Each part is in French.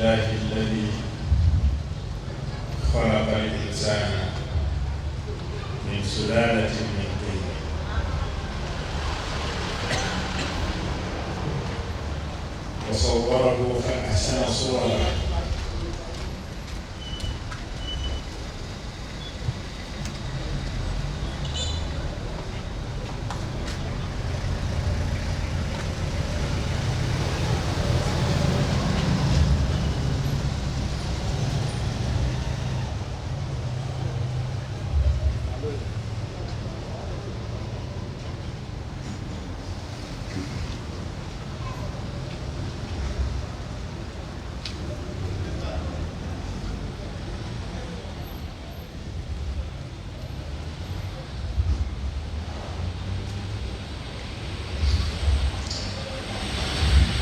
لله الذي خلق الإنسان من سلالة من طين وصوره فأحسن صوره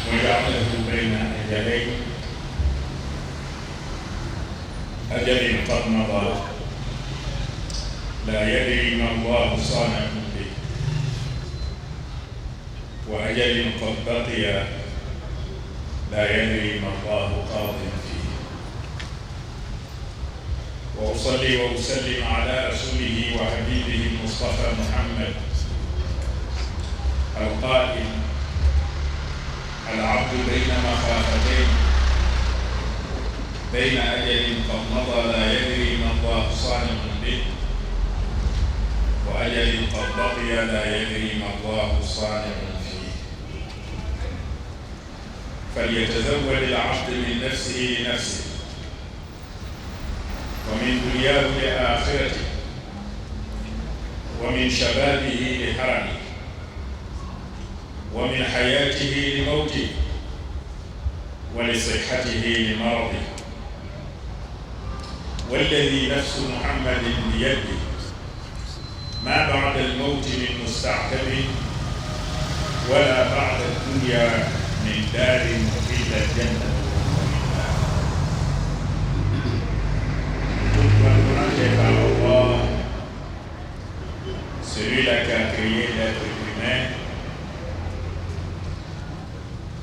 وجعله بين أجلين أجل قد مضى لا يدري ما الله صانع به وأجل قد بقي لا يدري ما الله قاض فيه وأصلي وأسلم على رسوله وحبيبه المصطفى محمد القائل العبد بين مخافتين بين أجل قد مضى لا يدري ما الله صانع به وأجل قد بقي لا يدري ما الله صانع فيه فليتزود العبد من نفسه لنفسه ومن دنياه لآخرته ومن شبابه لحرمه ومن حياته لموته ولصحته لمرضه والذي نفس محمد بيده ما بعد الموت من مستعتب ولا بعد الدنيا من دار إلا الجنة par Allah, celui-là qui a créé l'être humain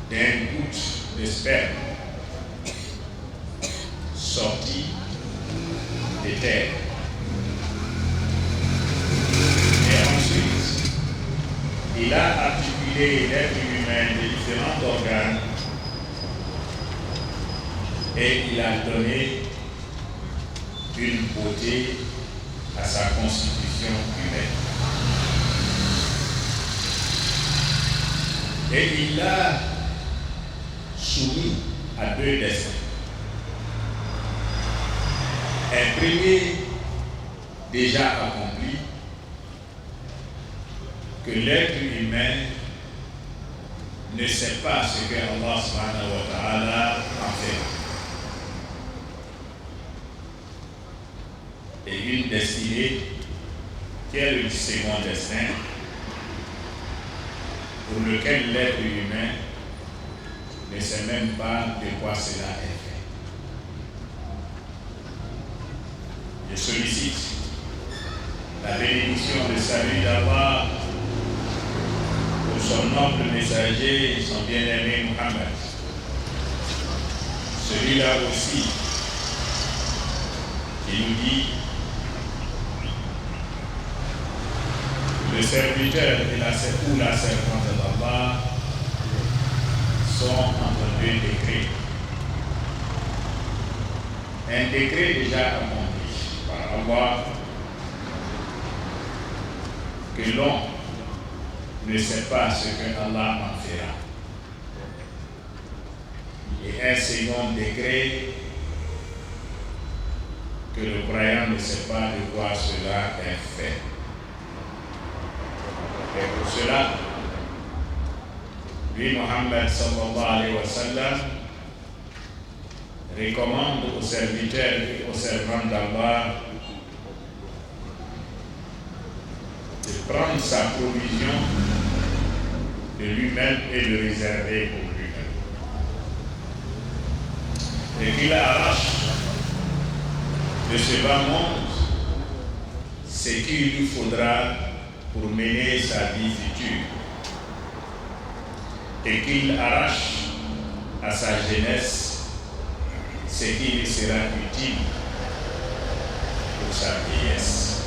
d'un goutte de sperme sorti de terre. Et ensuite, il a articulé l'être humain de différents organes et il a donné une beauté à sa constitution humaine. Et il l'a soumis à deux destins. Un premier déjà accompli, que l'être humain ne sait pas ce que Allah subhanahu wa ta'ala en fait. Et une destinée qui est le second destin pour lequel l'être humain ne sait même pas de quoi cela est fait. Je sollicite la bénédiction de salut d'Allah pour son noble messager et son bien-aimé Muhammad. Celui-là aussi qui nous dit: le serviteur et la servante d'Allah sont entre deux décrets. Un décret déjà accompli par Allah que l'on ne sait pas ce que Allah en fera. Et un second décret que le croyant ne sait pas de quoi cela est fait. Et pour cela, lui, Muhammad sallallahu alayhi wa sallam, recommande aux serviteurs et aux servants d'Allah de prendre sa provision de lui-même et de réserver pour lui-même. Et qu'il arrache de ce bas monde ce qu'il lui faudra pour mener sa vie future, et qu'il arrache à sa jeunesse ce qui lui sera utile pour sa vieillesse.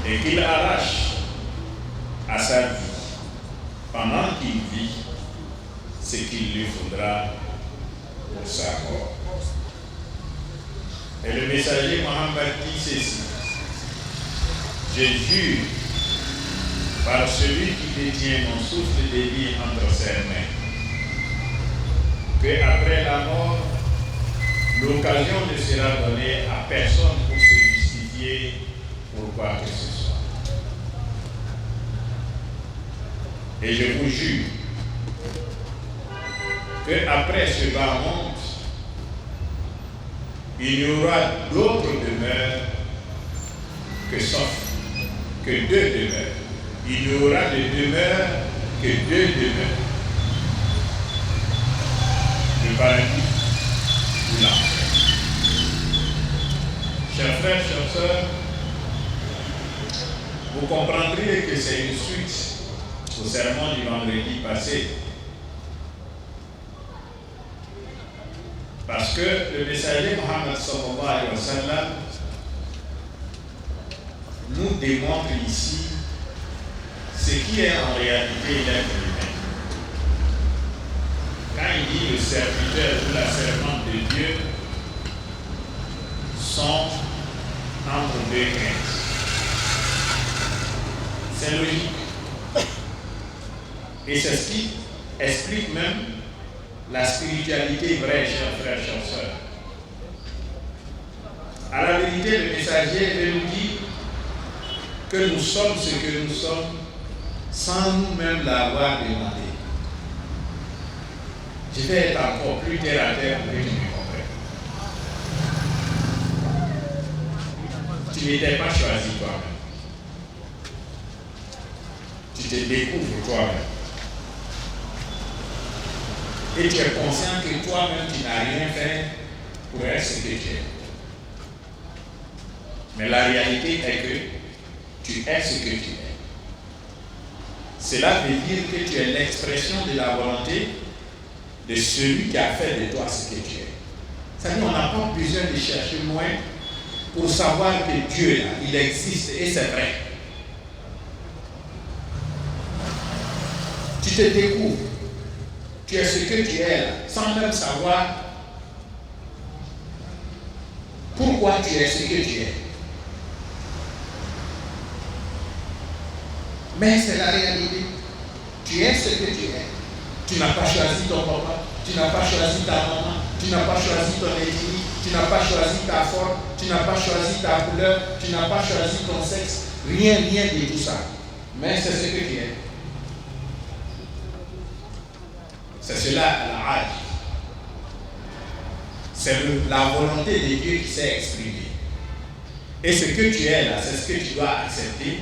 Et qu'il arrache à sa vie, pendant qu'il vit, ce qu'il lui faudra pour sa mort. Et le messager Mohammed dit ceci: je jure par celui qui détient mon souffle de vie entre ses mains, qu'après la mort, l'occasion ne sera donnée à personne pour se justifier pour quoi que ce soit. Et je vous jure qu'après ce bas monde, il y aura d'autres demeures que deux demeures. Il n'y aura de demeures que deux demeures. Le paradis ou l'enfer. Chers frères, chères sœurs, vous comprendrez que c'est une suite au sermon du vendredi passé. Parce que le messager Mohammed sallallahu alayhi wa sallam nous démontre ici ce qui est en réalité l'être humain. Quand il dit le serviteur ou la servante de Dieu sont entre deux craintes. C'est logique. Et c'est ce qui explique même la spiritualité vraie, chers frères, chères sœurs. À la vérité, le messager nous dit que nous sommes ce que nous sommes sans nous-mêmes l'avoir demandé. Je vais être encore plus terre à terre pour que tu me comprennes. Tu n'étais pas choisi toi-même. Tu te découvres toi-même. Et tu es conscient que toi-même, tu n'as rien fait pour être ce que tu es. Mais la réalité est que tu es ce que tu es. Cela veut dire que tu es l'expression de la volonté de celui qui a fait de toi ce que tu es. C'est-à-dire qu'on n'a pas besoin de chercher loin pour savoir que Dieu est là, il existe et c'est vrai. Tu te découvres. Tu es ce que tu es là, sans même savoir pourquoi tu es ce que tu es. Mais c'est la réalité. Tu es ce que tu es. Tu n'as pas choisi ton papa, tu n'as pas choisi ta maman, tu n'as pas choisi ton ethnie, tu n'as pas choisi ta forme, tu n'as pas choisi ta couleur, tu n'as pas choisi ton sexe. Rien de tout ça. Mais c'est ce que tu es. C'est cela la Hajj. C'est la volonté de Dieu qui s'est exprimée. Et ce que tu es là, c'est ce que tu dois accepter.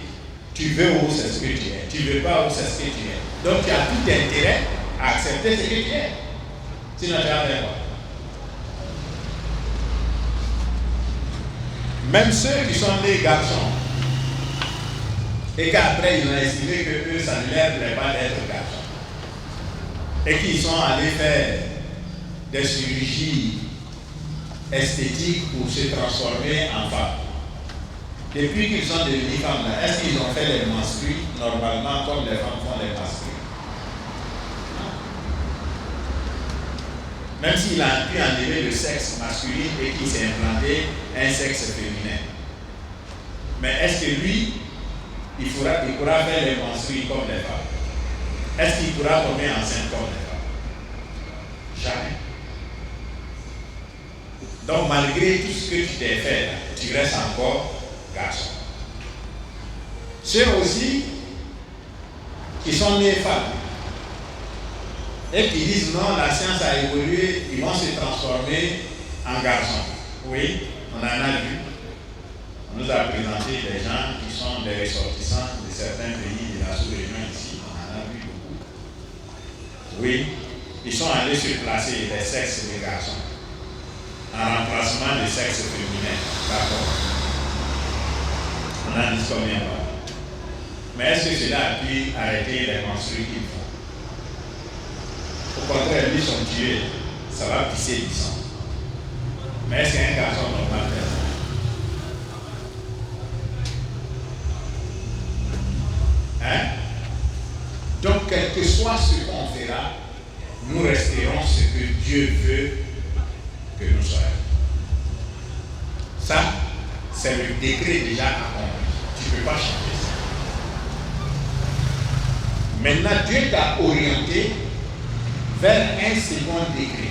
Tu veux où c'est ce que tu es. Tu ne veux pas où c'est ce que tu es. Donc tu as tout intérêt à accepter ce que tu es. Sinon tu vas faire quoi? Même ceux qui sont des garçons et qu'après ils ont estimé que eux, ça ne leur plaît pas d'être garçons. Et qu'ils sont allés faire des chirurgies esthétiques pour se transformer en femmes. Depuis qu'ils sont devenus femmes, est-ce qu'ils ont fait les menstrues normalement comme les femmes font les menstrues? Même s'il a pu enlever le sexe masculin et qu'il s'est implanté un sexe féminin. Mais est-ce que lui, il pourra faire les menstrues comme les femmes? Est-ce qu'il pourra tomber enceinte comme les femmes? Jamais. Donc malgré tout ce que tu t'es fait, tu restes encore garçon. Ceux aussi qui sont nés femmes et qui disent non, la science a évolué, ils vont se transformer en garçons. Oui, on en a vu. On nous a présenté des gens qui sont des ressortissants de certains pays de la sous-région ici. On en a vu beaucoup. Oui, ils sont allés se placer des sexes des garçons en remplacement des sexes féminins. D'accord. On a dit combien de fois. Mais est-ce que cela a pu arrêter les menstrues qu'ils font? Au contraire, lui, son Dieu, ça va pisser du sang. Mais est-ce qu'un garçon normal fait ça? Hein? Donc, quel que soit ce qu'on fera, nous resterons ce que Dieu veut que nous soyons. Ça, c'est le décret déjà accompli. Tu ne peux pas changer ça. Maintenant, Dieu t'a orienté vers un second décret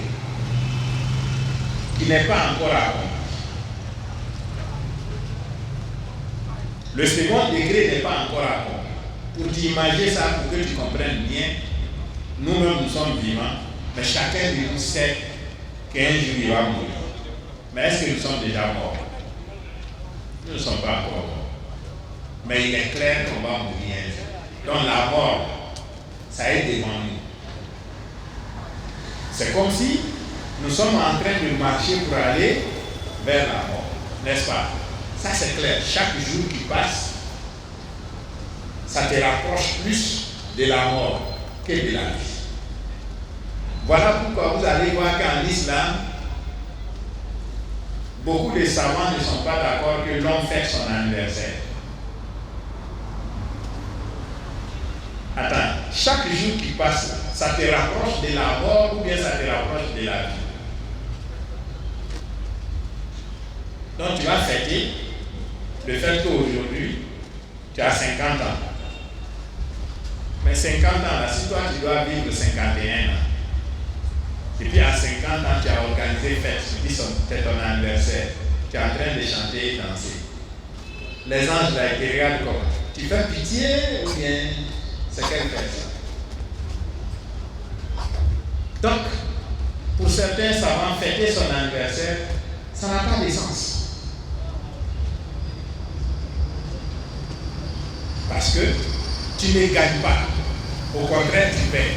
qui n'est pas encore accompli. Le second décret n'est pas encore accompli. Pour t'imaginer ça, pour que tu comprennes bien, nous-mêmes nous sommes vivants, mais chacun de nous sait qu'un jour il va mourir. Mais est-ce que nous sommes déjà morts? Nous ne sommes pas encore morts. Mais il est clair qu'on va mourir un jour. Donc la mort, ça est devant nous. C'est comme si nous sommes en train de marcher pour aller vers la mort, n'est-ce pas? Ça c'est clair. Chaque jour qui passe, ça te rapproche plus de la mort que de la vie. Voilà pourquoi vous allez voir qu'en islam, beaucoup de savants ne sont pas d'accord que l'homme fête son anniversaire. Attends, chaque jour qui passe, ça te rapproche de la mort ou bien ça te rapproche de la vie. Donc tu vas fêter le fait qu'aujourd'hui, tu as 50 ans. Mais 50 ans, là, si toi tu dois vivre 51 ans, et puis à 50 ans, tu as organisé fête, tu dis c'est ton anniversaire, tu es en train de chanter et danser. Les anges là, ils te regardent comme, tu fais pitié ou bien c'est quelle fête ça? Donc, pour certains savants, fêter son anniversaire, ça n'a pas de sens. Parce que tu ne gagnes pas. Au contraire, tu perds.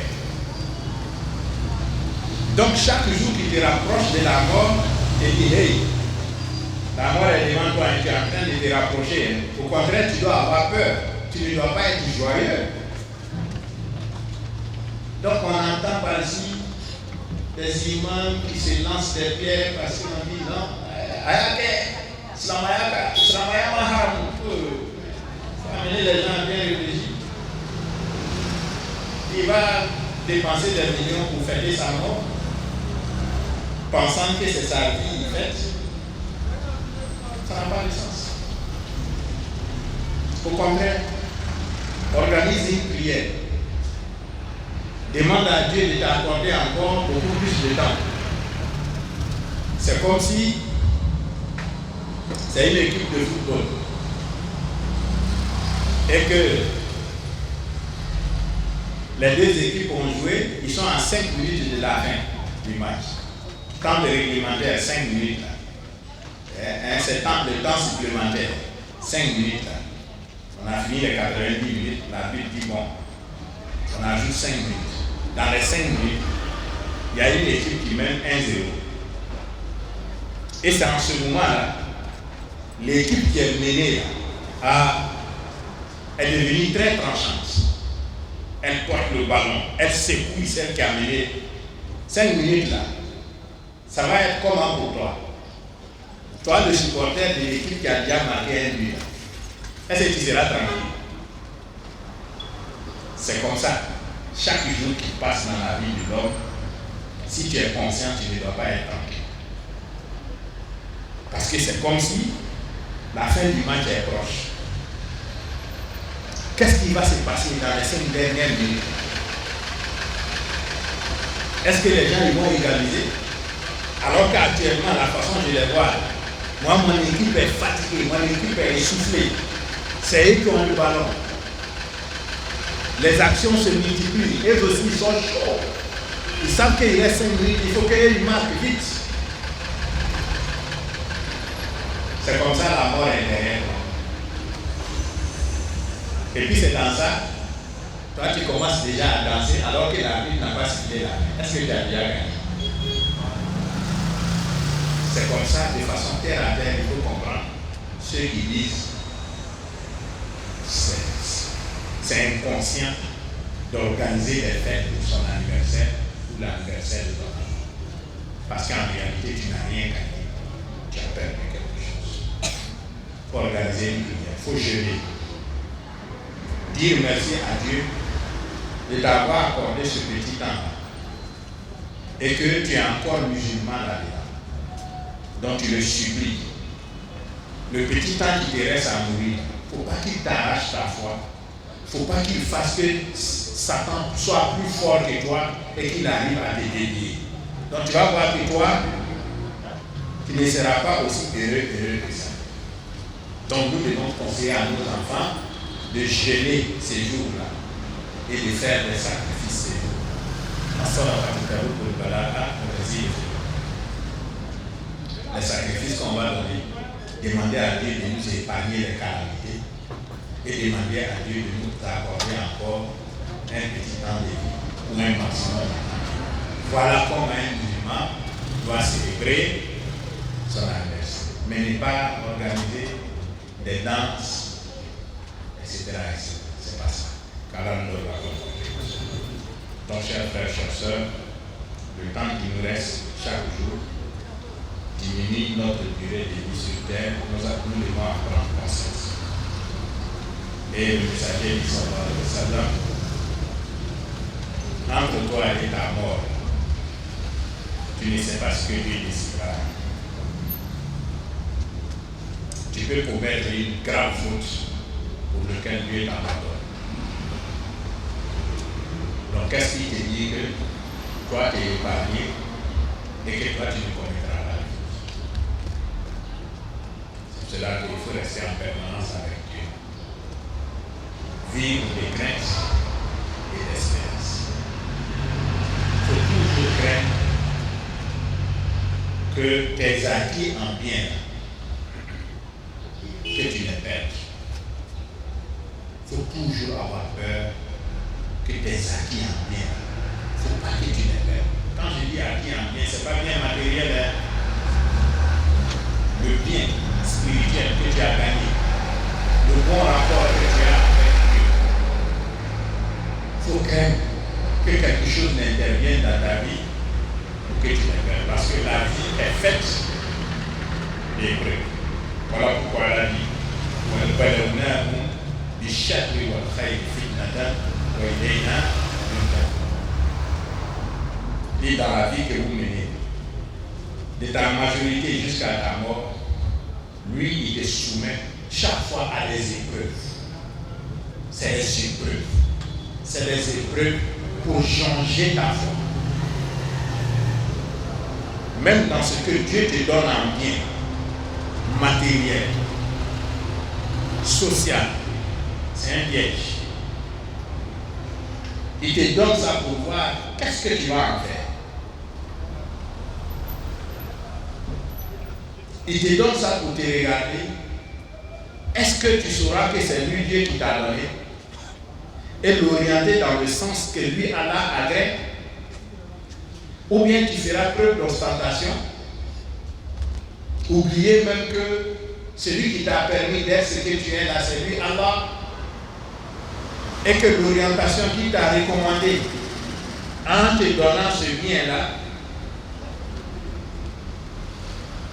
Donc chaque jour qui te rapproche de la mort, tu te dis, hey, la mort est devant toi et tu es en train de te rapprocher. Au contraire, tu dois avoir peur. Tu ne dois pas être joyeux. Donc on entend par-ci des imams qui se lancent des pierres parce qu'on dit non, ça amener les gens à bien réfléchir. Il va dépenser des millions pour fêter sa mort, pensant que c'est sa vie, en fait. Ça n'a pas de sens. Au contraire, organise une prière. Demande à Dieu de t'accorder encore beaucoup plus de temps. C'est comme si c'est une équipe de football. Et que les deux équipes ont joué, ils sont à 5 minutes de la fin du match. Temps de réglementaire, 5 minutes. C'est le temps supplémentaire, 5 minutes. On a fini les 90 minutes, l'arbitre dit bon, on ajoute 5 minutes. Dans les 5 minutes, il y a une équipe qui mène 1-0. Et c'est en ce moment-là, l'équipe qui est menée là, est devenue très tranchante. Elle porte le ballon, elle secoue celle qui a mené. 5 minutes là, ça va être comment pour toi? Toi, le supporter de l'équipe qui a déjà marqué un but, est-ce que tu seras tranquille? C'est comme ça. Chaque jour qui passe dans la vie de l'homme, si tu es conscient, tu ne dois pas être tranquille. Parce que c'est comme si la fin du match est proche. Qu'est-ce qui va se passer dans les 5 dernières minutes? Est-ce que les gens ils vont égaliser? Alors qu'actuellement, la façon dont je les vois, moi, mon équipe est fatiguée, mon équipe est essoufflée. C'est eux qui ont le ballon. Les actions se multiplient. Eux aussi, ils sont chauds. Ils savent qu'il reste 5 minutes, il faut qu'ils marquent vite. C'est comme ça la mort est derrière. Et puis c'est dans ça, toi tu commences déjà à danser alors que la vie n'a pas sifflé là. Est-ce que tu as déjà gagné? C'est comme ça, de façon terre à terre, il faut comprendre. Ceux qui disent c'est inconscient d'organiser des fêtes pour son anniversaire ou l'anniversaire de ton enfant. Parce qu'en réalité, tu n'as rien gagné. tu as perdu quelque chose. Il faut organiser une prière, il faut jeûner. Dire merci à Dieu de t'avoir accordé ce petit temps et que tu es encore musulman là-dedans. Donc tu le supplies. Le petit temps qui te reste à mourir, il ne faut pas qu'il t'arrache ta foi. Il ne faut pas qu'il fasse que Satan soit plus fort que toi et qu'il arrive à te dévier. Donc tu vas voir que toi, tu ne seras pas aussi heureux que ça. Donc nous devons conseiller à nos enfants de jeûner ces jours-là et de faire des sacrifices. Les sacrifices qu'on va donner, demander à Dieu de nous épargner les calamités et demander à Dieu de nous accorder encore un petit temps de vie ou un maximum de temps. Voilà comment un musulman doit célébrer son anniversaire, mais ne pas organiser des danses, etc. C'est pas ça. Car là, nous devons avoir. Donc, chers frères, chères sœurs, le temps qui nous reste chaque jour diminue notre durée de vie sur terre. Nous devons en prendre conscience. Et le messager dit sallallahu alayhi wa sallam, entre toi et ta mort, tu ne sais pas ce que Dieu décidera. Tu peux commettre une grave faute pour laquelle Dieu t'abandonne. Donc qu'est-ce qui te dit que toi tu es épargné et que toi tu ne commettras pas la faute? C'est cela qu'il faut rester en permanence avec Dieu. Vivre des craintes et d'espérance. Il faut toujours craindre que tes acquis en bien, que tu les perdes. Il faut toujours avoir peur que tes acquis en bien, il ne faut pas que tu les perdes. Quand je dis acquis en bien, ce n'est pas bien matériel, hein? Le bien spirituel que tu as gagné, le bon rapport que tu as avec Dieu. Il faut craindre que quelque chose n'intervienne dans ta vie pour que tu les perdes. Parce que la vie est faite d'épreuves. Voilà pourquoi elle a dit et dans la vie que vous menez, de ta majorité jusqu'à ta mort, lui, il te soumet chaque fois à des épreuves. C'est des épreuves. C'est des épreuves pour changer ta foi. Même dans ce que Dieu te donne en bien, matériel, social, c'est un piège. Il te donne ça pour voir qu'est-ce que tu vas en faire. Il te donne ça pour te regarder. Est-ce que tu sauras que c'est lui Dieu qui t'a donné et l'orienter dans le sens que lui Allah agrée? Ou bien tu feras preuve d'ostentation, oublier même que celui qui t'a permis d'être ce que tu es là, c'est lui Allah, et que l'orientation qu'il t'a recommandé en te donnant ce bien-là,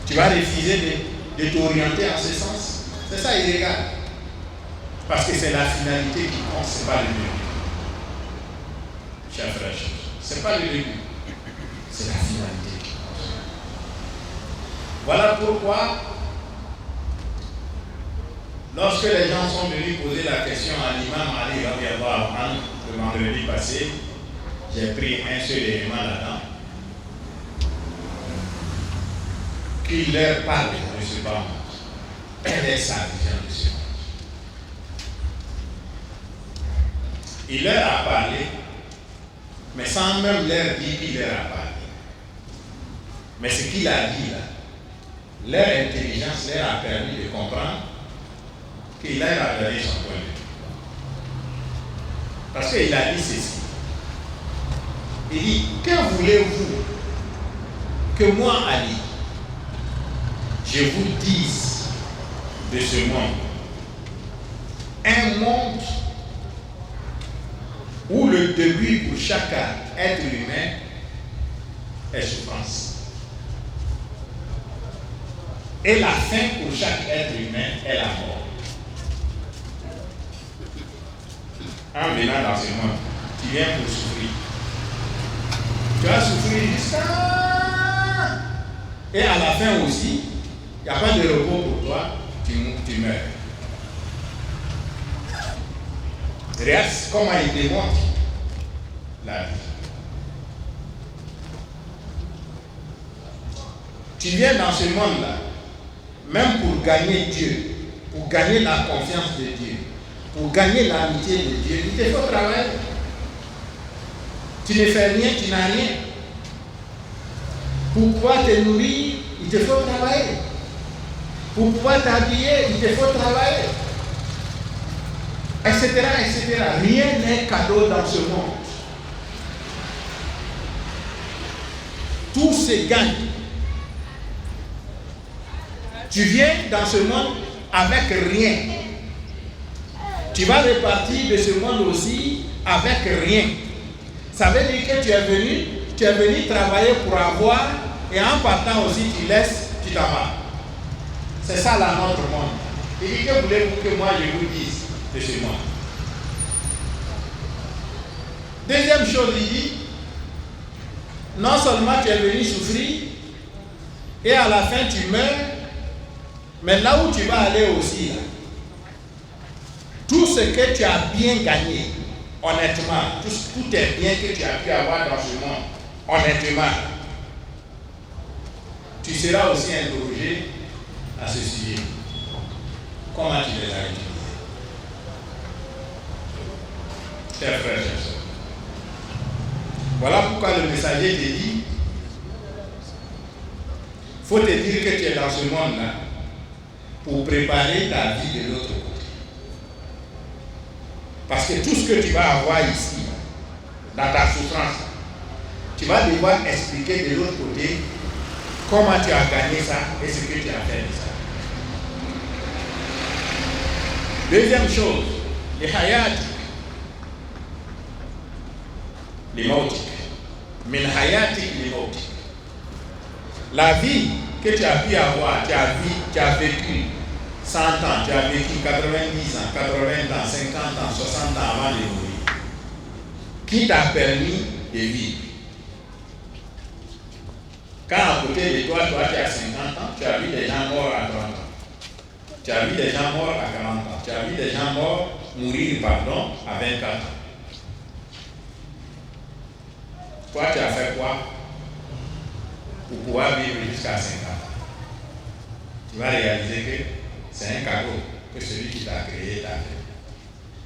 tu vas refuser de t'orienter en ce sens. C'est ça illégal. Parce que c'est la finalité qui compte, ce n'est pas le début. Chers frères, ce n'est pas le début. C'est la finalité qui compte. Voilà pourquoi, lorsque les gens sont venus poser la question à l'imam Ali le vendredi passé, j'ai pris un seul élément là-dedans, qui leur parle de ce bas. Elle est sa vision de ce monde. Il leur a parlé, mais sans même leur dire qu'il leur a parlé. Mais ce qu'il a dit là, leur intelligence leur a permis de comprendre qu'il a donné son point de vue. Parce qu'il a dit ceci. Il dit, que voulez-vous que moi, Ali, je vous dise de ce monde? Un monde où le début pour chaque être humain est souffrance. Et la fin pour chaque être humain est la mort. En venant dans ce monde, tu viens pour souffrir. Tu vas souffrir jusqu'à... Et à la fin aussi, il n'y a pas de repos pour toi, tu meurs. Regarde comment il démontre la vie. Tu viens dans ce monde-là, même pour gagner Dieu, pour gagner la confiance de Dieu, pour gagner l'amitié de Dieu, il te faut travailler. Tu ne fais rien, tu n'as rien. Pour pouvoir te nourrir, il te faut travailler. Pour pouvoir t'habiller, il te faut travailler. Etc., etc. Rien n'est cadeau dans ce monde. Tout se gagne. Tu viens dans ce monde avec rien. Tu vas repartir de ce monde aussi avec rien. Ça veut dire que tu es venu travailler pour avoir, et en partant aussi tu laisses, tu t'en vas. C'est ça là notre monde. Il dit que voulez-vous que moi je vous dise de ce monde? Deuxième chose, il dit, non seulement tu es venu souffrir, et à la fin tu meurs, mais là où tu vas aller aussi, là, tout ce que tu as bien gagné, honnêtement, tout est bien que tu as pu avoir dans ce monde, honnêtement, tu seras aussi interrogé à ce sujet. Comment tu les as utilisés? Chers frères et sœurs, voilà pourquoi le messager te dit, faut te dire que tu es dans ce monde-là pour préparer ta vie de l'autre côté. Parce que tout ce que tu vas avoir ici, dans ta souffrance, tu vas devoir expliquer de l'autre côté comment tu as gagné ça et ce que tu as fait de ça. Deuxième chose, les hayat, les mautik. Min hayatik les mautik. La vie que tu as pu avoir, tu as vécu 100 ans, tu as vécu 90 ans, 80 ans, 50 ans, 60 ans avant de mourir. Qui t'a permis de vivre? Quand à côté de toi, tu as 50 ans, tu as vu des gens morts à 30 ans. Tu as vu des gens morts à 40 ans. Tu as vu des gens morts mourir, à 24 ans. Toi, tu as fait quoi pour pouvoir vivre jusqu'à 50 ans? Tu vas réaliser que c'est un cadeau que celui qui t'a créé t'a fait.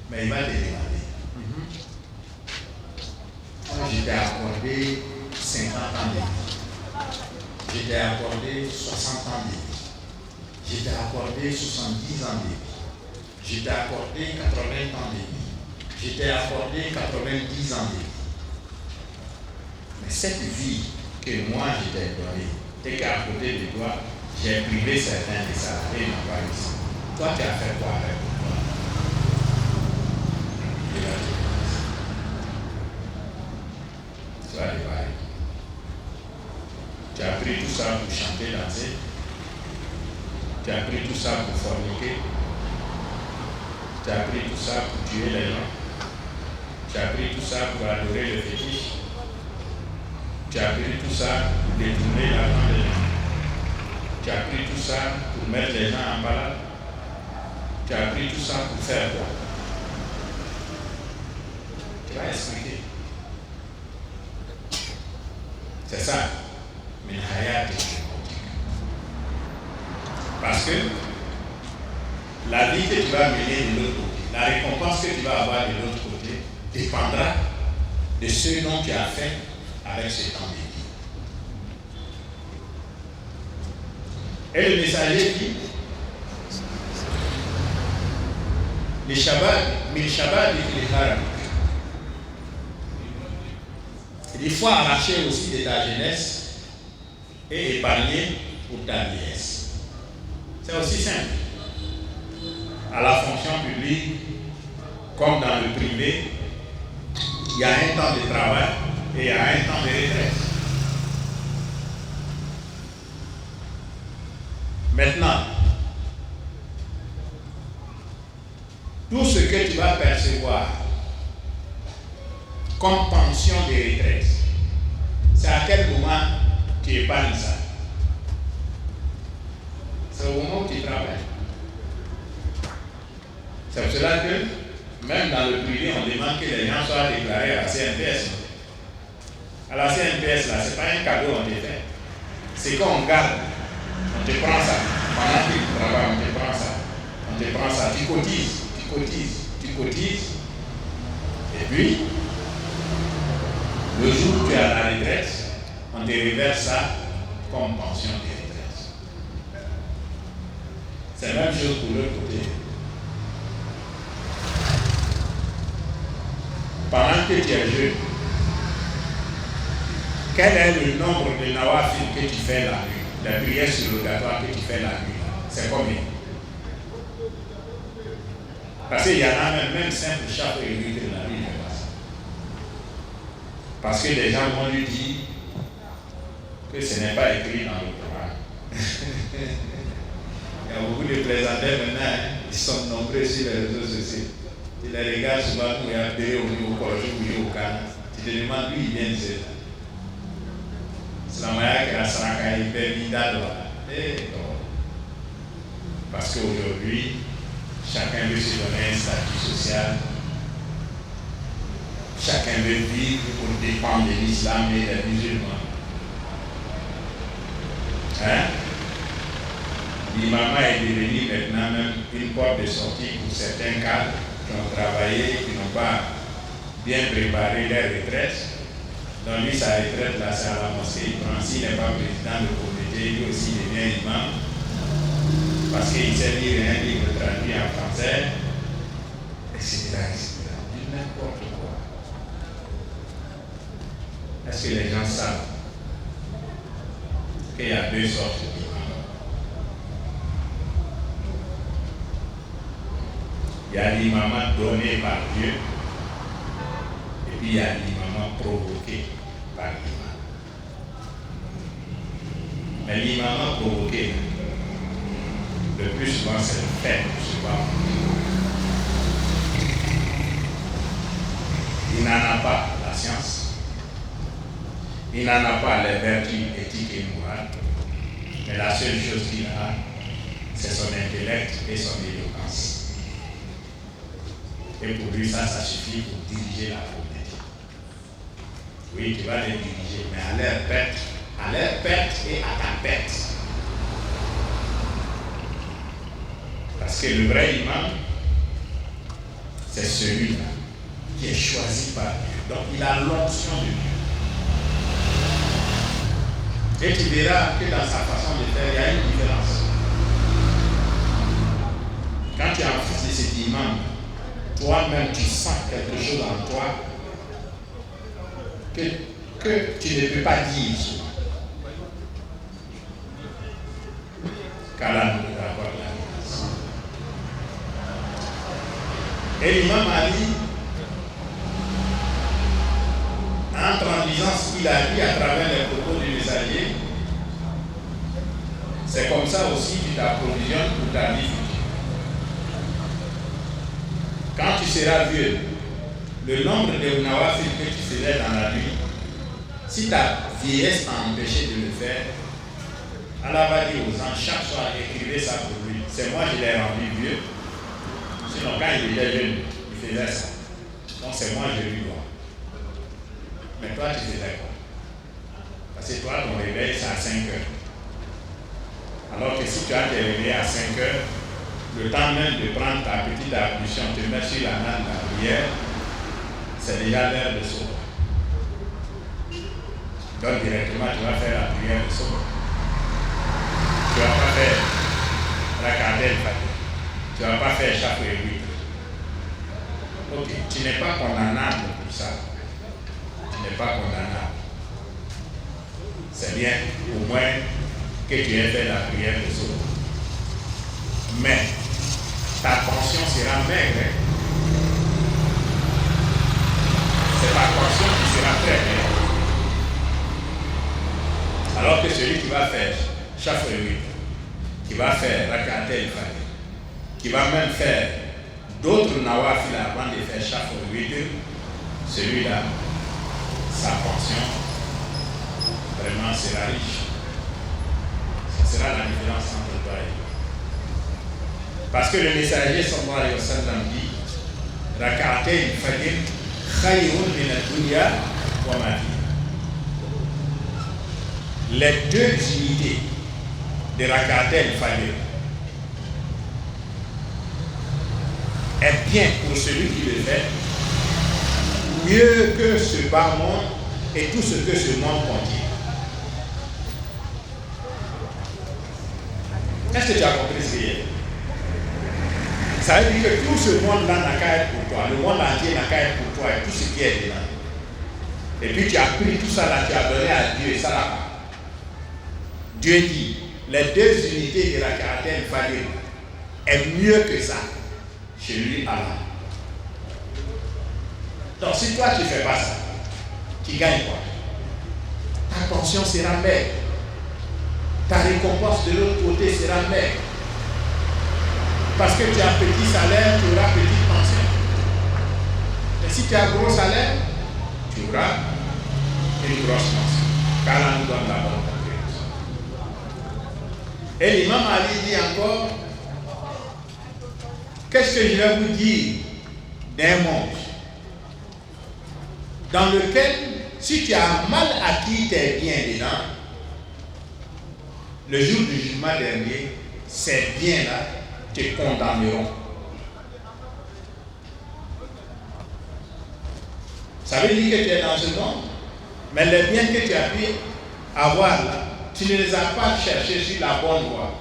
Mais il va te demander. Je t'ai accordé 50 ans de vie. Je t'ai accordé 60 ans de vie. Je t'ai accordé 70 ans de vie. Je t'ai accordé 80 ans de vie. Je t'ai accordé 90 ans de vie. Mais cette vie que moi je t'ai donnée, c'est qu'à côté de toi, j'ai privé certains des salariés n'ont pas ici. Toi, tu as fait quoi avec toi? Tu vas dévaler. Tu as pris tout ça pour chanter, danser. Tu as pris tout ça pour forniquer. Tu as pris tout ça pour tuer les gens. Tu as pris tout ça pour adorer le fétiche. Tu as pris tout ça pour détourner l'argent des gens. Tu as pris tout ça pour mettre les gens en balade. Tu as pris tout ça pour faire quoi? Tu vas expliquer. C'est ça. Mais hayat. Parce que la vie que tu vas mener de l'autre côté, la récompense que tu vas avoir de l'autre côté, dépendra de ce dont tu as fait avec ce temps de vie. Et le messager dit, les Shabbat, mais Shabbat dit les haram. Il faut arracher aussi de ta jeunesse et épargner pour ta vieillesse. C'est aussi simple. À la fonction publique, comme dans le privé, il y a un temps de travail et il y a un temps de retraite. Maintenant, tout ce que tu vas percevoir comme pension de retraite, c'est à quel moment tu épargnes ça? C'est au moment où tu travailles. C'est pour cela que, même dans le privé, on demande que les gens soient déclarés à la CNPS. À la CNPS, là, ce n'est pas un cadeau qu'on te fait. C'est qu'on garde. On te prend ça. Pendant que tu travailles, on te prend ça. On te prend ça. Tu cotises. Et puis, le jour où tu es à la retraite, on te reverse ça comme pension de retraite. C'est la même chose pour l'autre côté. Pendant que tu es jeune, quel est le nombre de nawafil que tu fais la nuit, la prière surrogatoire que tu fais la nuit? C'est combien? Parce qu'il y en a même simple chaque réunion de la nuit, parce que les gens vont lui dire que ce n'est pas écrit dans le Coran. Il y a beaucoup de plaisantins maintenant, ils sont nombreux sur les réseaux sociaux. Tu les regardes souvent pour y appeler au niveau projet ou au Ghana. Tu te demandes d'où ils viennent ces gens. C'est la manière que la Saraka est hyper vidale. Parce qu'aujourd'hui, chacun veut se donner un statut social. Chacun veut vivre pour dépendre de l'islam et des musulmans. L'imam est devenu maintenant même une porte de sortie pour certains cadres qui ont travaillé, qui n'ont pas bien préparé leur retraite. Donc lui, sa retraite, là, c'est à la mosquée. Il prend, s'il n'est pas président de comité, lui aussi devient imam. Parce qu'il sait lire un livre traduit en français, etc. N'importe quoi. Est-ce que les gens savent qu'il y a deux sortes d'imams? Il y a l'imam donné par Dieu, et puis il y a l'imam provoqué par l'imam. Mais l'imam provoqué, le plus souvent c'est le fait, souvent. Il n'en a pas la science, il n'en a pas les vertus éthiques et morales, mais la seule chose qu'il a, c'est son intellect et son éloquence. Et pour lui, ça suffit pour diriger la communauté. Oui, tu vas les diriger, mais à leur perte et à ta perte. Parce que le vrai imam, c'est celui-là qui est choisi par Dieu. Donc il a l'onction de Dieu. Et tu verras que dans sa façon de faire, il y a une différence. Quand tu es en face de cet imam, toi-même tu sens quelque chose en toi que tu ne peux pas dire souvent. Car là, nous devons avoir la grâce. Et l'imam Ali, entre en disant ce qu'il a dit à travers les propos du messager, c'est comme ça aussi que tu t'approvisionnes pour ta vie future. Quand tu seras vieux, le nombre de nawafil que tu faisais dans la nuit, si ta vieillesse t'a empêché de le faire, Allah va dire aux gens, chaque soir, écrivez ça pour lui. C'est moi qui l'ai rendu vieux. Sinon, quand il était jeune, il faisait ça. Donc, c'est moi je lui dois. Mais toi, tu faisais quoi? Parce que toi, ton réveil, c'est à 5 heures. Alors que si tu as te réveillé à 5 heures, le temps même de prendre ta petite ablution, te mettre sur la natte de la prière, c'est déjà l'heure de sauver. Donc directement, tu vas faire la prière de sauver. Tu ne vas pas faire la candelle, tu ne vas pas faire chaque 8. Ok, tu n'es pas condamnable pour ça. Tu n'es pas condamnable. C'est bien, au moins, que tu aies fait la prière de sauver. Mais ta pension sera maigre. C'est ta pension qui sera très maigre. Alors que celui qui va faire chaque 8, qui va faire Rakatel Fajr, qui va même faire d'autres nawafil avant de faire Shaf au Witr, celui-là, sa pension vraiment sera riche. Ce sera la différence entre toi et lui. Parce que le messager sallallahu alayhi wa sallam dit Rak'atay al-fajr khayrun min ad-dunya wa ma fiha. Les deux unités de Rak'atay al-fajr est bien pour celui qui le fait, mieux que ce bas monde et tout ce que ce monde contient. Est-ce que tu as compris ce qu'il y a? Ça veut dire que tout ce monde-là n'a qu'à être pour toi. Le monde entier n'a qu'à être pour toi et tout ce qui est dedans. Et puis tu as pris tout ça là, tu as donné à Dieu et ça là-bas. Dieu dit, les deux unités de la caractère Fajr est mieux que ça chez lui Allah. Donc si toi tu ne fais pas ça, tu gagnes quoi? Ta pension sera maigre. Ta récompense de l'autre côté sera maigre. Parce que tu as petit salaire, tu auras petite pension. Et si tu as gros salaire, tu auras une grosse pension. Car Allah nous donne la bonne compréhension. Et l'imam Ali dit encore, qu'est-ce que je vais vous dire d'un monde dans lequel, si tu as mal acquis tes biens dedans, le jour du jugement dernier, ces biens-là te condamneront. Ça veut dire que tu es dans ce monde, mais les biens que tu as pu avoir là, tu ne les as pas cherchés sur la bonne voie.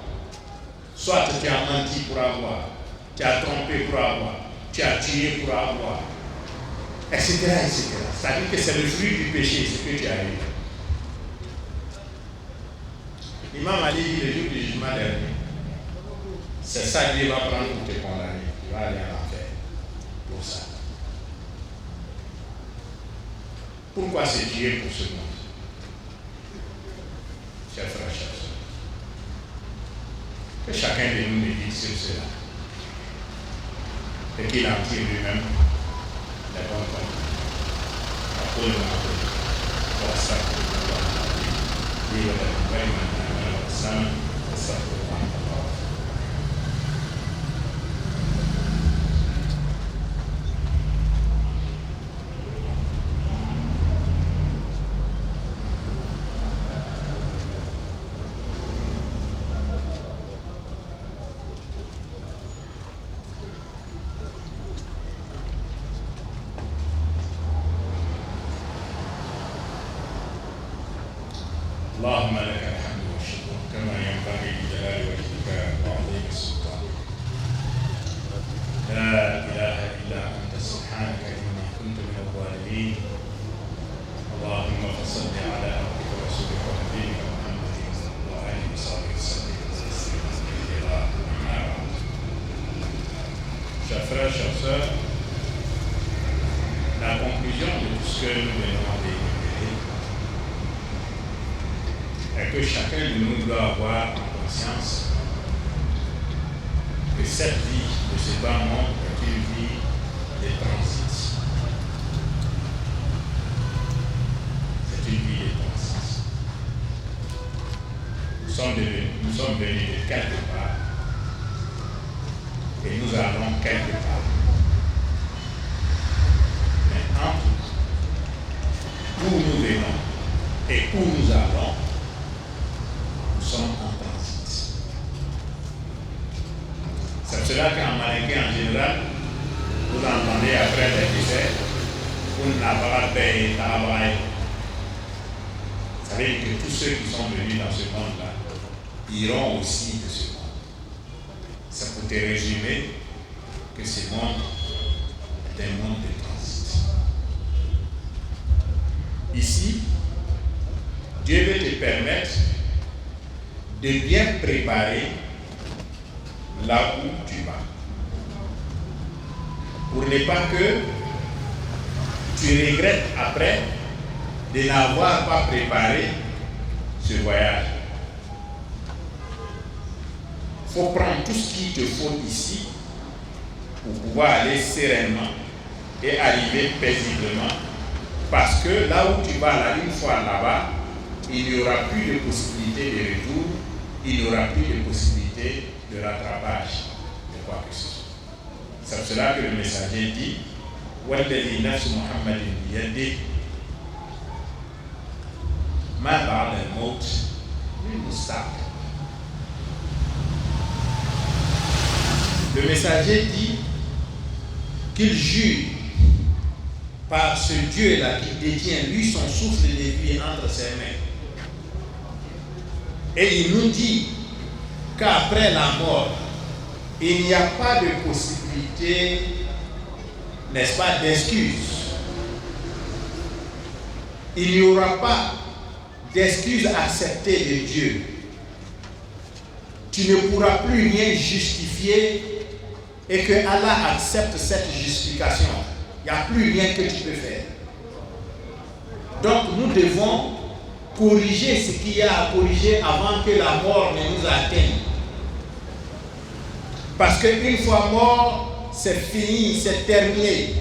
Soit tu as menti pour avoir, tu as trompé pour avoir, tu as tué pour avoir, etc. etc. Ça veut dire que c'est le fruit du péché, ce que tu as eu. L'imam Ali dit le jour du jugement dernier, c'est ça que Dieu va prendre pour te condamner. Tu vas aller en enfer pour ça. Pourquoi se tuer pour ce monde? Chers frères, chers soeurs, que chacun de nous médite sur cela et qu'il en tire lui-même les bonnes conclusions. اللهم لك الحمد والشكر كما ينبغي لجلال وجهك وعظيم سلطانك. لا اله الا انت سبحانك اني كنت من الظالمين. اللهم فصل على عبدك ورسولك ونبيك محمد واله وصحبه وسلم تسليما كثيرا. اما بعد. Chers frères, chers sœurs, la conclusion de tout ce que nous venons d'énumérer est que chacun de nous doit avoir en conscience que cette vie de ce bas monde est une vie de transit. C'est une vie de transit. Nous sommes venus de quelque part et nous allons quelque part. Mais entre où nous venons et où nous allons, nous sommes en transit. C'est cela qu'en Malaisie en général, vous entendez après les décès, vous n'avez pas payé travail. Vous savez que tous ceux qui sont venus dans ce monde-là iront aussi de ce monde. Ça peut te résumer que ce monde est un monde de transit. Ici, Dieu veut te permettre de bien préparer là où tu vas. Pour ne pas que tu regrettes après de n'avoir pas préparé ce voyage. faut prendre tout ce qu'il te faut ici pour pouvoir aller sereinement et arriver paisiblement. Parce que là où tu vas là, une fois là-bas, il n'y aura plus de possibilité de retour, il n'y aura plus de possibilité de rattrapage de quoi que ce soit. C'est pour cela que le messager dit وَالَّذِي نَفْسُ مُحَمَّدٍ بِيَدِهِ مَا بَعْدَ الْمَوْتِ لِلْمُسْتَقْبَلِ. Le messager dit qu'il jure par ce Dieu-là qui détient lui son souffle de vie entre ses mains. Et il nous dit qu'après la mort, il n'y a pas de possibilité, n'est-ce pas, d'excuse. Il n'y aura pas d'excuse acceptée de Dieu. Tu ne pourras plus rien justifier et que Allah accepte cette justification. Il n'y a plus rien que tu peux faire. Donc nous devons corriger ce qu'il y a à corriger avant que la mort ne nous atteigne. Parce qu'une fois mort, c'est fini, c'est terminé.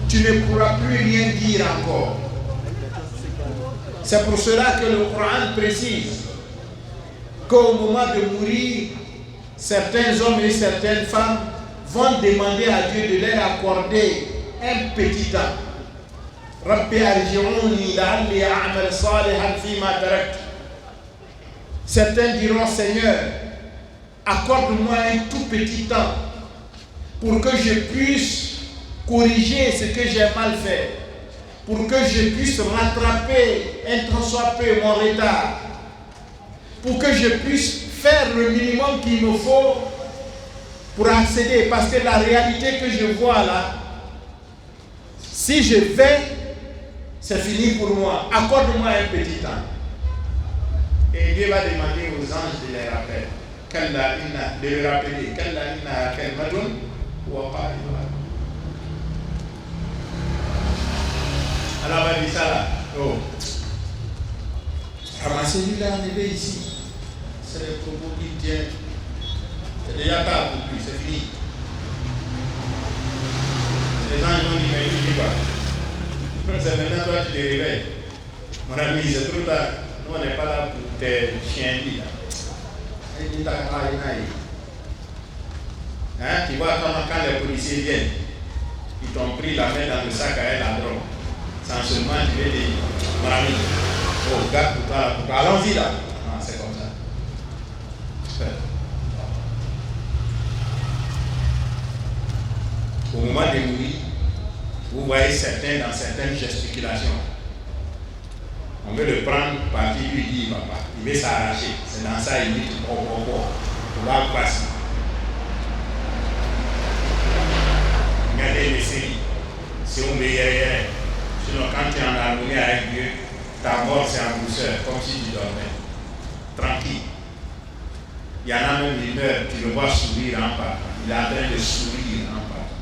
Tu ne pourras plus rien dire encore. C'est pour cela que le Coran précise qu'au moment de mourir, certains hommes et certaines femmes vont demander à Dieu de leur accorder un petit temps. Certains diront, Seigneur, accorde-moi un tout petit temps pour que je puisse corriger ce que j'ai mal fait, pour que je puisse rattraper un tant soit peu mon retard, pour que je puisse faire le minimum qu'il me faut pour accéder, parce que la réalité que je vois là, si je vais, c'est fini pour moi. Accorde-moi un petit temps. Et Dieu va demander aux anges de les rappeler. De le rappeler. Alors on va dire ça là. Oh. Celui-là arrivé ici. C'est le propos qui tient. C'est déjà tard pour lui, c'est fini. Les gens ont dit, mais il ne dit pas. C'est maintenant toi tu te réveilles. Mon ami, c'est trop tard. Nous on n'est pas là pour tes chiens là. Hein? Tu vois quand les policiers viennent, ils t'ont pris la main dans le sac à elle la drogue. Sans seulement tu veux dire, mon ami, oh garde pour toi, allons-y là. Non, c'est comme ça. Au moment de mourir, vous voyez certains dans certaines gesticulations. On veut le prendre par qui lui dit papa, il veut s'arracher. C'est dans ça il dit on va passer. Regardez les séries. Si on veut sinon quand tu es en harmonie avec Dieu, ta mort c'est en douceur, comme si tu dormais. Tranquille. Il y en a même qui meurent, tu le vois sourire en partant. Il est en train de sourire en partant.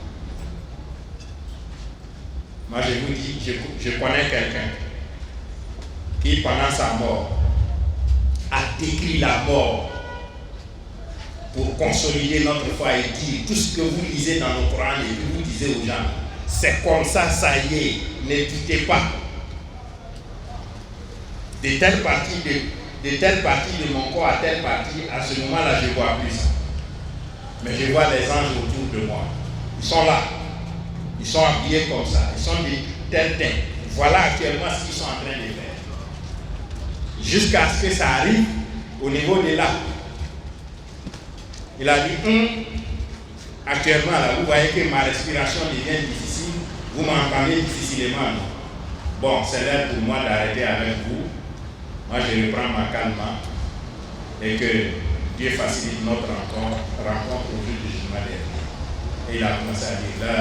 Moi je vous dis, je connais quelqu'un qui pendant sa mort a décrit la mort pour consolider notre foi et dire tout ce que vous lisez dans le Coran et que vous disiez aux gens, c'est comme ça, ça y est, ne doutez pas. De telle partie de mon corps à telle partie, à ce moment-là je ne vois plus ça. Mais je vois les anges autour de moi. Ils sont là. Ils sont habillés comme ça. Ils sont des tels teints. Voilà actuellement ce qu'ils sont en train de faire. Jusqu'à ce que ça arrive au niveau de là. Il a dit, actuellement là, vous voyez que ma respiration devient difficile. Vous m'entendez difficilement. Non? Bon, c'est l'heure pour moi d'arrêter avec vous. Moi, je reprends ma calme et que Dieu facilite notre rencontre au jour du jugement dernier. Et il a commencé à dire là,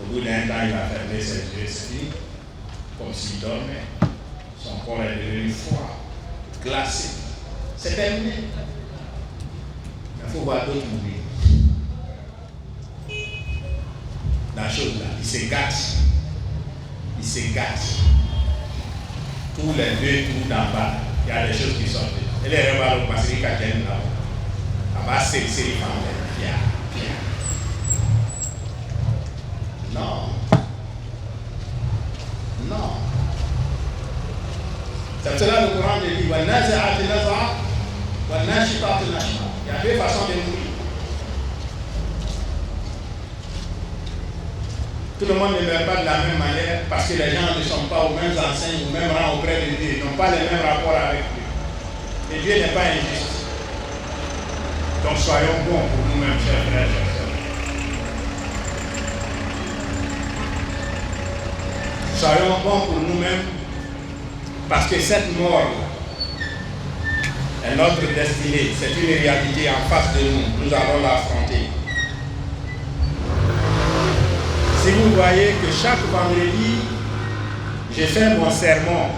au bout d'un temps, il a fermé ses yeux, c'est fini, comme s'il dormait. Son corps est devenu froid, glacé. C'est terminé. Mais il faut voir d'autres mourir. La chose là, il se gâte. Il se gâte. tous les deux tours d'en bas, il y a des choses qui sortent. Et les rebelles vont passer qu'à quel là. On va c'est les femmes, bien. Non. Non. C'est cela le Coran dit il y a deux façons de mourir. Tout le monde ne meurt pas de la même manière parce que les gens ne sont pas aux mêmes enseignes, au même rang auprès de Dieu, ils n'ont pas les mêmes rapports avec Dieu. Et Dieu n'est pas injuste. Donc soyons bons pour nous-mêmes, chers frères et chers sœurs. Soyons bons pour nous-mêmes parce que cette mort est notre destinée, c'est une réalité en face de nous, nous allons l'affronter. Si vous voyez que chaque vendredi, je fais mon sermon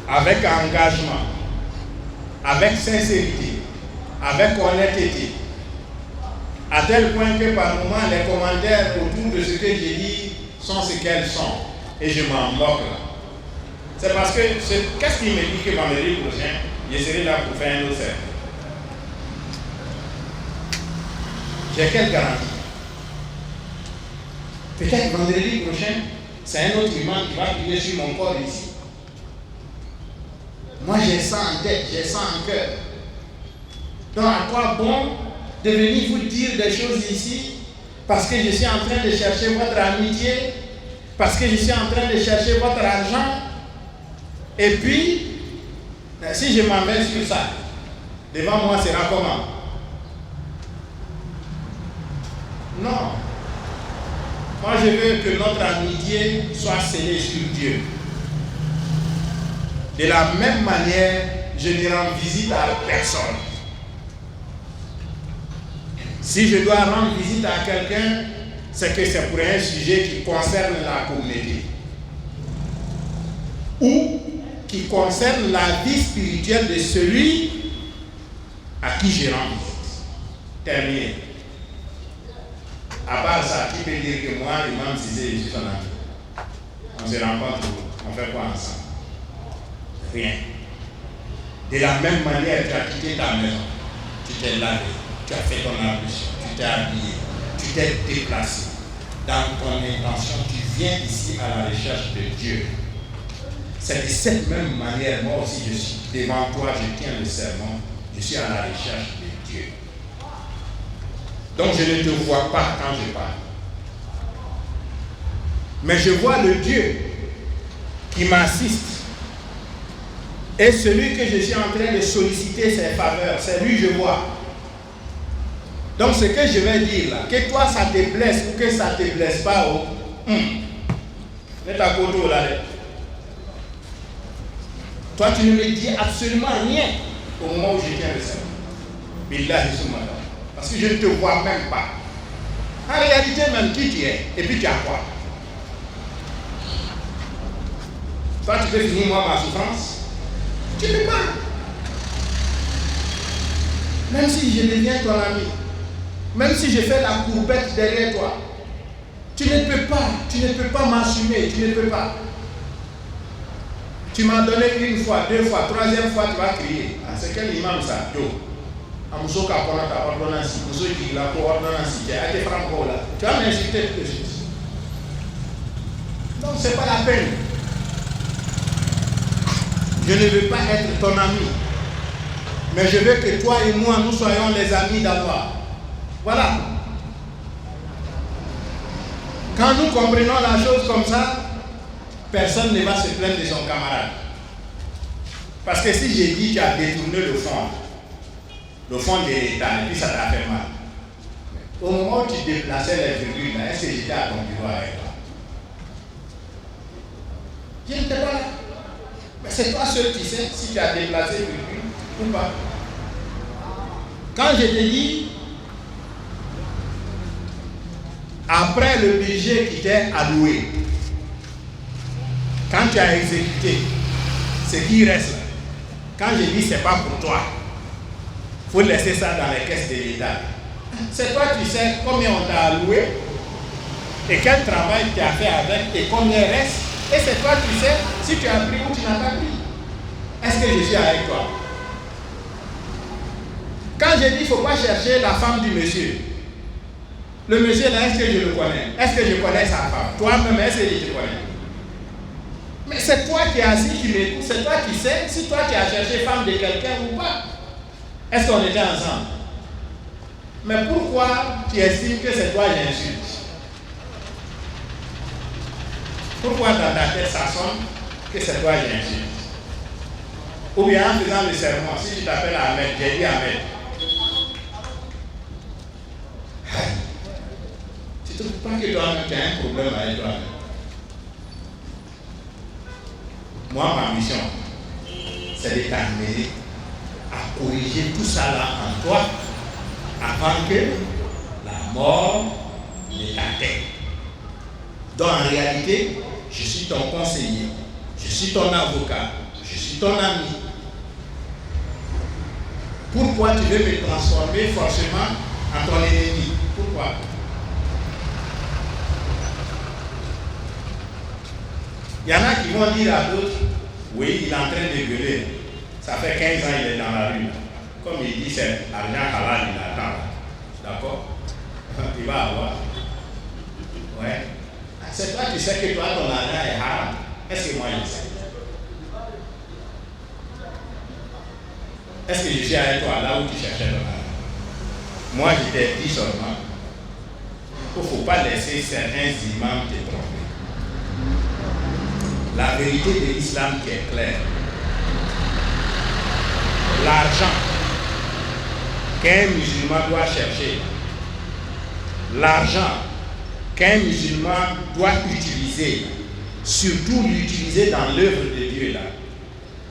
avec engagement, avec sincérité, avec honnêteté, à tel point que par moments les commentaires autour de ce que j'ai dit sont ce qu'elles sont, et je m'en moque là. C'est parce que, qu'est-ce qui me dit que vendredi prochain, je serai là pour faire un autre sermon? J'ai quelle garantie? Peut-être vendredi prochain, c'est un autre imam qui va prier sur mon corps ici. Moi, j'ai ça en tête, j'ai ça en cœur. Donc, à quoi bon de venir vous dire des choses ici parce que je suis en train de chercher votre amitié, parce que je suis en train de chercher votre argent, et puis, si je m'en vais sur ça, devant moi, sera comment? Non. Moi, je veux que notre amitié soit scellée sur Dieu. De la même manière, je ne rends visite à personne. Si je dois rendre visite à quelqu'un, c'est que c'est pour un sujet qui concerne la communauté. Ou qui concerne la vie spirituelle de celui à qui je rends visite. Terminé. À part ça, qui peut dire que moi, l'imam Cissé, je suis son ami? On se rencontre, on fait quoi ensemble? Rien. De la même manière, tu as quitté ta maison, tu t'es lavé, tu as fait ton ablution, tu t'es habillé, tu t'es déplacé. Dans ton intention, tu viens ici à la recherche de Dieu. C'est de cette même manière, moi aussi, je suis devant toi, je tiens le sermon, je suis à la recherche de Dieu. Donc je ne te vois pas quand je parle. Mais je vois le Dieu qui m'assiste. Et celui que je suis en train de solliciter ses faveurs, c'est lui que je vois. Donc ce que je vais dire là, que toi ça te blesse ou que ça ne te blesse pas, mets ta côté là. Toi tu ne me dis absolument rien au moment où je tiens le sermon. Billahi soumana. Parce que je ne te vois même pas. En réalité, même qui tu es, et puis tu as quoi? Toi, tu peux finir moi ma souffrance? Tu ne peux pas. Même si je deviens ton ami, même si je fais la courbette derrière toi, tu ne peux pas m'assumer, tu ne peux pas. Tu m'as donné une fois, deux fois, troisième fois, tu vas crier. Ah, c'est quel imam ça? Yo. Tu vas m'insulter tout de suite. Donc c'est pas la peine. Je ne veux pas être ton ami, mais je veux que toi et moi nous soyons les amis d'Allah. Voilà. Quand nous comprenons la chose comme ça, personne ne va se plaindre de son camarade. Parce que si j'ai dit tu as détourné le fond de l'État, et puis ça t'a fait mal. Au moment où tu déplaçais les virgules, est-ce que j'étais à ton bureau avec toi? Je n'étais pas là. Mais c'est toi seul qui sais si tu as déplacé les virgules ou pas. Quand je te dis, après le budget qui t'est alloué, quand tu as exécuté ce qui reste là, quand je dis c'est pas pour toi, il faut laisser ça dans les caisses de l'État. C'est toi qui sais combien on t'a alloué et quel travail tu as fait avec et combien reste. Et c'est toi qui sais si tu as pris ou tu n'as pas pris. Est-ce que je suis avec toi? Quand je dis qu'il ne faut pas chercher la femme du monsieur, le monsieur là, est-ce que je le connais? Est-ce que je connais sa femme? Toi-même, est-ce que je te connais? Mais c'est toi qui es assis, qui m'écoute, c'est toi qui sais si toi tu as cherché femme de quelqu'un ou pas. Est-ce qu'on était ensemble? Mais pourquoi tu estimes que c'est toi qui insulte? Pourquoi dans ta tête ça sonne que c'est toi qui insulte? Ou bien en faisant le serment, si tu t'appelles Ahmed, j'ai dit Ahmed. Tu ne trouves pas que toi-même tu as un problème avec toi-même? Moi, ma mission, c'est de t'amener à corriger tout ça là en toi avant que la mort ne t'atteigne. Donc en réalité, je suis ton conseiller, je suis ton avocat, je suis ton ami. Pourquoi tu veux me transformer forcément en ton ennemi? Pourquoi? Il y en a qui vont dire à d'autres, oui, il est en train de gueuler. Ça fait 15 ans qu'il est dans la rue. Comme il dit, c'est l'argent halal, il attend. D'accord? Il va avoir. Ouais. C'est toi qui sais que toi, ton argent est haram. Est-ce que moi, je sais? Est-ce que je suis avec toi là où tu cherchais ton argent? Moi, je t'ai dit seulement qu'il ne faut pas laisser certains imams te tromper. La vérité de l'islam qui est claire. L'argent qu'un musulman doit chercher, l'argent qu'un musulman doit utiliser, surtout l'utiliser dans l'œuvre de Dieu là,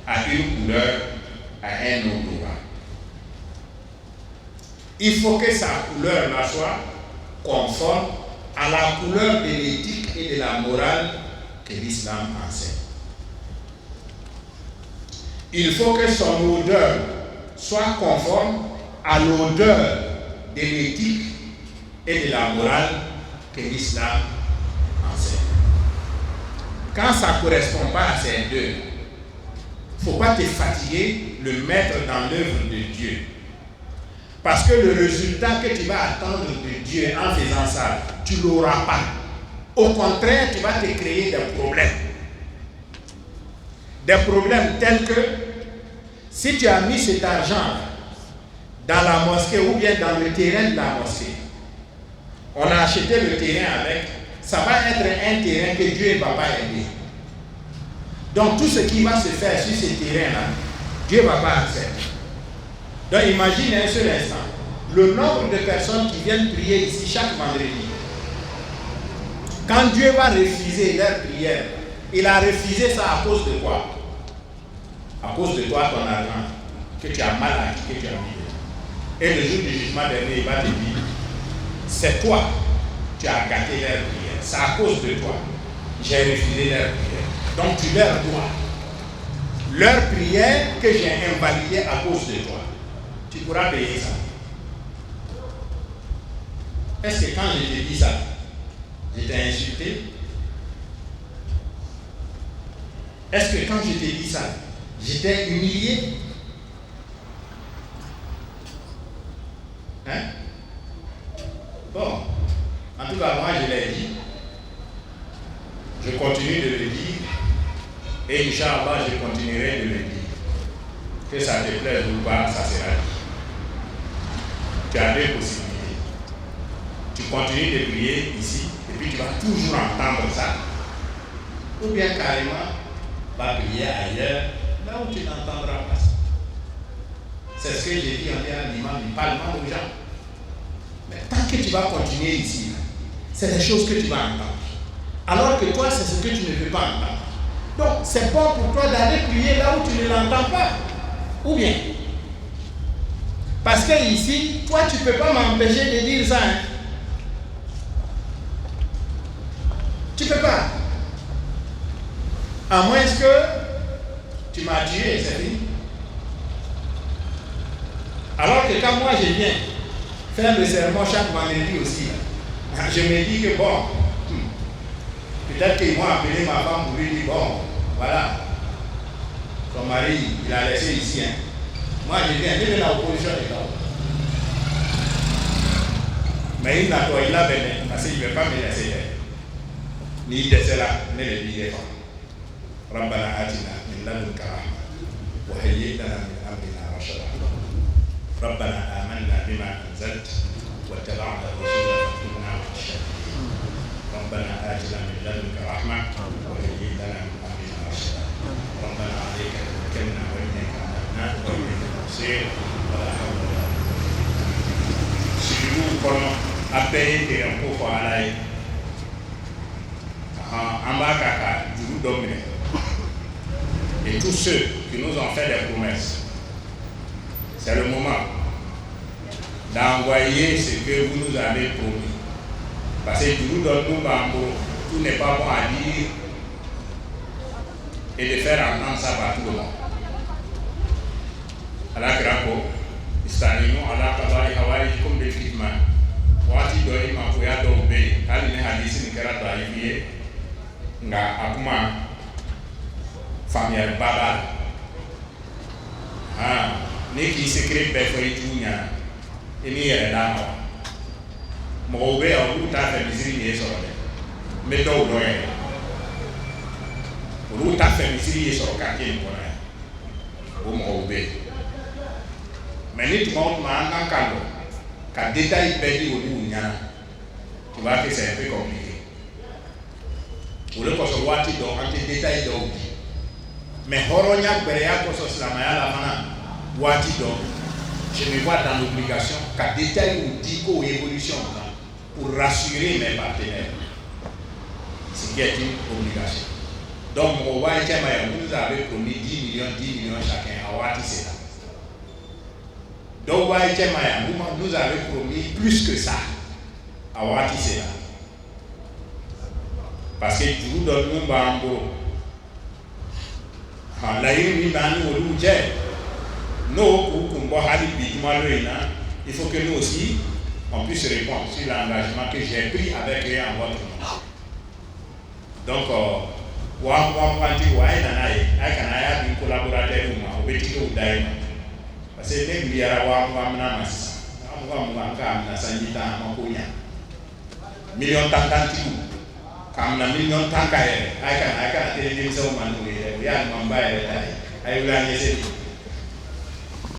a une couleur, a un odorat. Il faut que sa couleur là soit conforme à la couleur de l'éthique et de la morale que l'islam enseigne. Il faut que son odeur soit conforme à l'odeur de l'éthique et de la morale que l'islam enseigne. Quand ça ne correspond pas à ces deux, il ne faut pas te fatiguer, le mettre dans l'œuvre de Dieu. Parce que le résultat que tu vas attendre de Dieu en faisant ça, tu ne l'auras pas. Au contraire, tu vas te créer des problèmes. Des problèmes tels que si tu as mis cet argent dans la mosquée ou bien dans le terrain de la mosquée, on a acheté le terrain avec, ça va être un terrain que Dieu ne va pas aider. Donc tout ce qui va se faire sur ce terrain-là, Dieu ne va pas accepter. Donc imagine un seul instant, le nombre de personnes qui viennent prier ici chaque vendredi. Quand Dieu va refuser leur prière, il a refusé ça à cause de quoi? À cause de toi, ton argent, que tu as mal acquis, que tu as mis. Et le jour du jugement dernier, il va te dire, c'est toi, tu as gâté leur prière. C'est à cause de toi. J'ai refusé leur prière. Donc tu leur dois. Leur prière que j'ai invalidée à cause de toi. Tu pourras payer ça. Est-ce que quand je t'ai dit ça, je t'ai insulté? Est-ce que quand je t'ai dit ça, je t'ai humilié? Hein? Bon, en tout cas, moi je l'ai dit. Je continue de le dire. Et Inch'Allah, je continuerai de le dire. Que ça te plaise ou pas, ça sera dit. Tu as deux possibilités. Tu continues de prier ici, et puis tu vas toujours entendre ça. Ou bien carrément, va prier ailleurs, là où tu n'entendras pas ça. C'est ce que j'ai dit en disant à l'imam, il parle mal aux gens. Mais tant que tu vas continuer ici, c'est des choses que tu vas entendre. Alors que toi, c'est ce que tu ne veux pas entendre. Donc, c'est bon pour toi d'aller prier là où tu ne l'entends pas. Ou bien, parce que ici, toi, tu ne peux pas m'empêcher de dire ça. Hein? Tu ne peux pas. À moins que tu m'as tué, c'est fini. Alors que quand moi je viens faire le serment chaque vendredi aussi, je me dis que bon, Peut-être qu'ils vont appeler ma femme pour lui dire, bon, voilà, ton mari, il a laissé ici. Hein. Moi, je viens, même dans l'opposition des gars. Mais il n'a pas, il a venu, parce qu'il ne veut pas me laisser faire. Ni de cela, ni de l'idée. ربنا آتنا من لدنك رحمة وهيئ لنا من أمرنا رشدا ربنا آمنا بما أنزلت واتبعنا الرسول فاكتبنا مع الشاهدين ربنا آتنا من لدنك رحمة وهيئ لنا من أمرنا رشدا ربنا عليك توكلنا وإليك أنبنا وإليك المصير ولا حول ولا قوة إلا بالله. Si nous prenons à payer des impôts pour aller en bas caca, du dominer. Et tous ceux qui nous ont fait des promesses, c'est le moment d'envoyer ce que vous nous avez promis. Parce que nous donnons tout n'est pas bon à dire et de faire entendre ça par tout le monde. Allah Krako, Istanimo, Allah Kabari, Hawaii, comme des Kitman, Wati Doi, Makuya Dobe, Aline Hadisi, Nikara Daivie, Nga Akuma. Famille Baba. Ni qui s'écrit Befoué Junior, et ni elle est là. Mon bébé a tout à fait miséricorde sur le. Mais donc, tout à fait miséricorde sur le quartier. Mon bébé. Mais ni tout le monde m'a un cadeau. Car détail perdu au bout, tu vois que c'est un peu compliqué. Pour le concevoir, tu dois en détail d'eau. Mais Horonia Berea Kosos la Mayala Mana, Wati donc, je me vois dans l'obligation qu'à détail ou dico évolution pour rassurer mes partenaires. Ce qui est une obligation. Donc, mon roi Maya, vous nous avez promis 10 millions chacun à Wati Seta. Donc, Wai Maya, vous nous avez promis plus que ça à Wati Seta. Parce que je vous donne mon bambo. La il faut que nous aussi on puisse répondre sur l'engagement que j'ai pris avec eux en votre nom. Donc, collaborateur parce que il y a million comme na million tanka I can tell you so man we are Mumbai I will